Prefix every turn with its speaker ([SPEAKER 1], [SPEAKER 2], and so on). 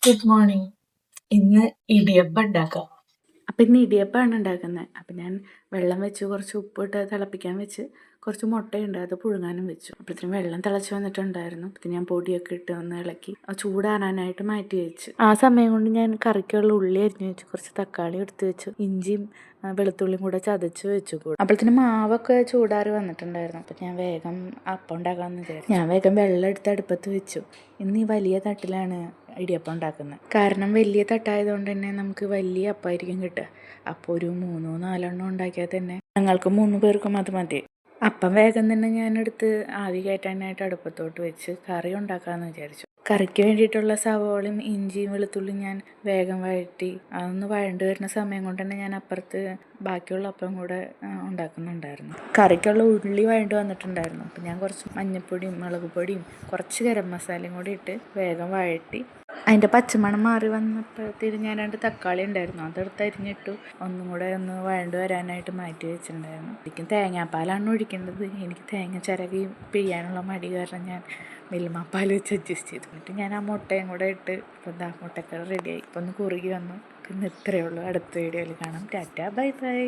[SPEAKER 1] Good morning. ഇന്ന് ഇടിയപ്പം ഉണ്ടാക്കാം.
[SPEAKER 2] ഇന്ന് ഇടിയപ്പമാണ് ഉണ്ടാക്കുന്നത്. ഞാൻ വെള്ളം വെച്ച് കുറച്ച് ഉപ്പിട്ട് തിളപ്പിക്കാൻ വെച്ച് കുറച്ച് മുട്ടയുണ്ട് അത് പുഴുങ്ങാനും വെച്ചു. അപ്പോഴത്തേനും വെള്ളം തിളച്ച് വന്നിട്ടുണ്ടായിരുന്നു. ഞാൻ പൊടിയൊക്കെ ഇട്ട് ഒന്ന് ഇളക്കി ചൂടാറാനായിട്ട് മാറ്റി വെച്ചു. ആ സമയം കൊണ്ട് ഞാൻ കറിക്കുള്ള ഉള്ളി അരിഞ്ഞു വെച്ചു, കുറച്ച് തക്കാളി എടുത്ത് വെച്ചു, ഇഞ്ചിയും വെളുത്തുള്ളിയും കൂടെ ചതച്ച് വെച്ചു കൂടെ. അപ്പോഴത്തേനും മാവൊക്കെ ചൂടാറി വന്നിട്ടുണ്ടായിരുന്നു. അപ്പം ഞാൻ വേഗം അപ്പം ഉണ്ടാക്കാമെന്ന് വിചാരിച്ചു. ഞാൻ വേഗം വെള്ളം എടുത്ത് അടുപ്പത്ത് വെച്ചു. ഇന്ന് ഈ വലിയ തട്ടിലാണ് ഇടിയപ്പം ഉണ്ടാക്കുന്നത്. കാരണം വലിയ തട്ടായതുകൊണ്ട് തന്നെ നമുക്ക് വലിയ അപ്പമായിരിക്കും കിട്ടുക. അപ്പോൾ ഒരു 3-4 ഉണ്ടാക്കിയാൽ തന്നെ ഞങ്ങൾക്ക് 3 പേർക്കും അത് മതി. അപ്പം വേഗം തന്നെ ഞാനെടുത്ത് ആവി കയറ്റാനായിട്ട് അടുപ്പത്തോട്ട് വെച്ച് കറി ഉണ്ടാക്കാമെന്ന് വിചാരിച്ചു. കറിക്ക് വേണ്ടിയിട്ടുള്ള സവോളയും ഇഞ്ചിയും വെളുത്തുള്ളിയും ഞാൻ വേഗം വഴറ്റി അതൊന്ന് വഴണ്ട് വരുന്ന സമയം കൊണ്ട് തന്നെ ഞാൻ അപ്പുറത്ത് ബാക്കിയുള്ള അപ്പം കൂടെ ഉണ്ടാക്കുന്നുണ്ടായിരുന്നു. കറിക്കുള്ള ഉള്ളി വഴണ്ട് വന്നിട്ടുണ്ടായിരുന്നു. അപ്പം ഞാൻ കുറച്ച് മഞ്ഞൾപ്പൊടിയും മുളക് പൊടിയും കുറച്ച് ഗരം മസാലയും കൂടി ഇട്ട് വേഗം വഴറ്റി. അതിൻ്റെ പച്ചമണം മാറി വന്നപ്പോഴത്തേക്കും ഞാൻ 2 തക്കാളി ഉണ്ടായിരുന്നു, അതെടുത്ത് അരിഞ്ഞിട്ടു. ഒന്നും കൂടെ ഒന്ന് വഴണ്ട് വരാനായിട്ട് മാറ്റി വെച്ചിട്ടുണ്ടായിരുന്നു. ശരിക്കും തേങ്ങാപ്പാലാണ് ഒഴിക്കേണ്ടത്. എനിക്ക് തേങ്ങ ചിരകി പിഴിയാനുള്ള മടി കാരണം ഞാൻ മിൽമാപ്പാൽ വെച്ച് അഡ്ജസ്റ്റ് ചെയ്തു. എന്നിട്ട് ഞാൻ ആ മുട്ടയും കൂടെ ഇട്ട് ഇപ്പം മുട്ടക്കറി റെഡിയായി. ഇപ്പം ഒന്ന് കുറുകി വന്നു. ഇന്ന് ഇത്രയേ ഉള്ളൂ. അടുത്ത വീഡിയോയിൽ കാണാം. Tata, bye bye.